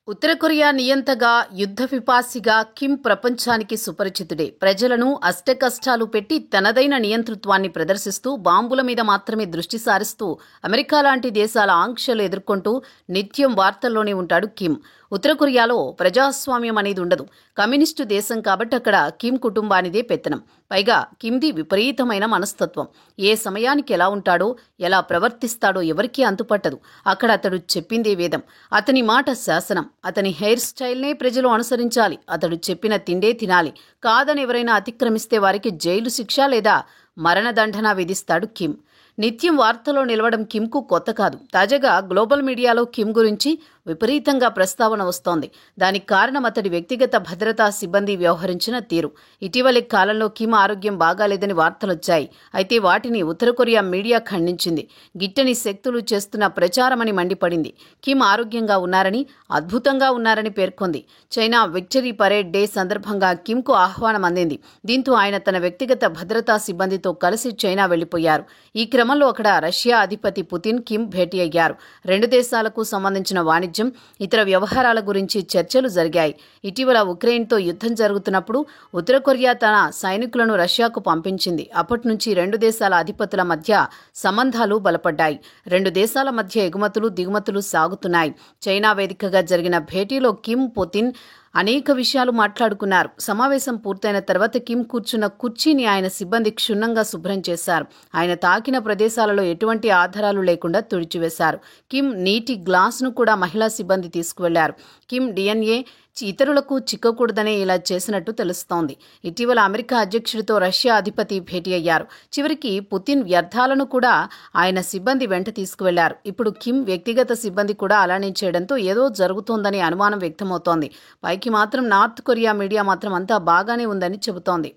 ఉత్తర Korea నియంతగా యుద్ధ పిపాసిగా Kim ప్రపంచానికి సుపరిచితుడే. ప్రజలను అష్టకష్టాలు పెట్టి తనదైన నియంతృత్వాన్ని ప్రదర్శిస్తూ బాంబుల మీద మాత్రమే దృష్టి సారిస్తూ అమెరికా లాంటి దేశాల ఆంక్షలు ఎదుర్కొంటూ నిత్యం వార్తల్లోనే ఉంటాడు కిమ్. ఉత్తర కొరియాలో ప్రజాస్వామ్యం అనేది ఉండదు. కమ్యూనిస్టు దేశం కాబట్టి అక్కడ కిమ్ కుటుంబానిదే పెత్తనం. పైగా కిమ్ది విపరీతమైన మనస్తత్వం. ఏ సమయానికి ఎలా ఉంటాడో, ఎలా ప్రవర్తిస్తాడో ఎవరికీ అంతుపట్టదు. అక్కడ అతడు చెప్పిందే వేదం. అతని మాట శాసనం. అతని హెయిర్ స్టైల్నే ప్రజలు అనుసరించాలి. అతడు చెప్పిన తిండే తినాలి. కాదని ఎవరైనా అతిక్రమిస్తే వారికి జైలు శిక్ష లేదా మరణదండన విధిస్తాడు కిమ్. నిత్యం వార్తలో నిలవడం కిమ్కు కొత్త కాదు. తాజాగా గ్లోబల్ మీడియాలో కిమ్ గురించి విపరీతంగా ప్రస్తావన వస్తోంది. దానికి కారణం అతడి వ్యక్తిగత భద్రతా సిబ్బంది వ్యవహరించిన తీరు. ఇటీవలి కాలంలో కిమ్ ఆరోగ్యం బాగాలేదని వార్తలొచ్చాయి. అయితే వాటిని ఉత్తర కొరియా మీడియా ఖండించింది. గిట్టని శక్తులు చేస్తున్న ప్రచారమని మండిపడింది. కిమ్ ఆరోగ్యంగా ఉన్నారని, అద్భుతంగా ఉన్నారని పేర్కొంది. చైనా విక్టరీ పరేడ్ డే సందర్భంగా కిమ్కు ఆహ్వానం అందింది. దీంతో ఆయన తన వ్యక్తిగత భద్రతా సిబ్బందితో కలిసి చైనా వెళ్లిపోయారు. ఈ క్రమంలో అక్కడ రష్యా అధిపతి పుతిన్ కిమ్ భేటీ అయ్యారు. రెండు దేశాలకు సంబంధించిన వాణిజ్యం, ఇతర వ్యవహారాల గురించి చర్చలు జరిగాయి. ఇటీవల ఉక్రెయిన్తో యుద్ధం జరుగుతున్నప్పుడు ఉత్తర కొరియా తన సైనికులను రష్యాకు పంపించింది. అప్పటి నుంచి రెండు దేశాల అధిపతుల మధ్య సంబంధాలు బలపడ్డాయి. రెండు దేశాల మధ్య ఎగుమతులు దిగుమతులు సాగుతున్నాయి. చైనా వేదికగా జరిగిన భేటీలో కిమ్, పుతిన్ అనేక విషయాలు మాట్లాడుకున్నారు. సమావేశం పూర్తయిన తర్వాత కిమ్ కూర్చున్న కుర్చీని ఆయన సిబ్బంది క్షుణ్ణంగా శుభ్రం చేశారు. ఆయన తాకిన ప్రదేశాలలో ఎటువంటి ఆధారాలు లేకుండా తుడిచివేశారు. కిమ్ నీటి గ్లాసును కూడా మహిళా సిబ్బంది తీసుకువెళ్లారు. కిమ్ డిఎన్ఏ ఇతరులకు చిక్కకూడదనే ఇలా చేసినట్టు తెలుస్తోంది. ఇటీవల అమెరికా అధ్యక్షుడితో రష్యా అధిపతి భేటీ అయ్యారు. చివరికి పుతిన్ వ్యర్థాలను కూడా ఆయన సిబ్బంది వెంట తీసుకువెళ్లారు. ఇప్పుడు కిమ్ వ్యక్తిగత సిబ్బంది కూడా అలానే చేయడంతో ఏదో జరుగుతోందని అనుమానం వ్యక్తమవుతోంది. పైకి మాత్రం నార్త్ కొరియా మీడియా మాత్రం అంతా బాగానే ఉందని చెబుతోంది.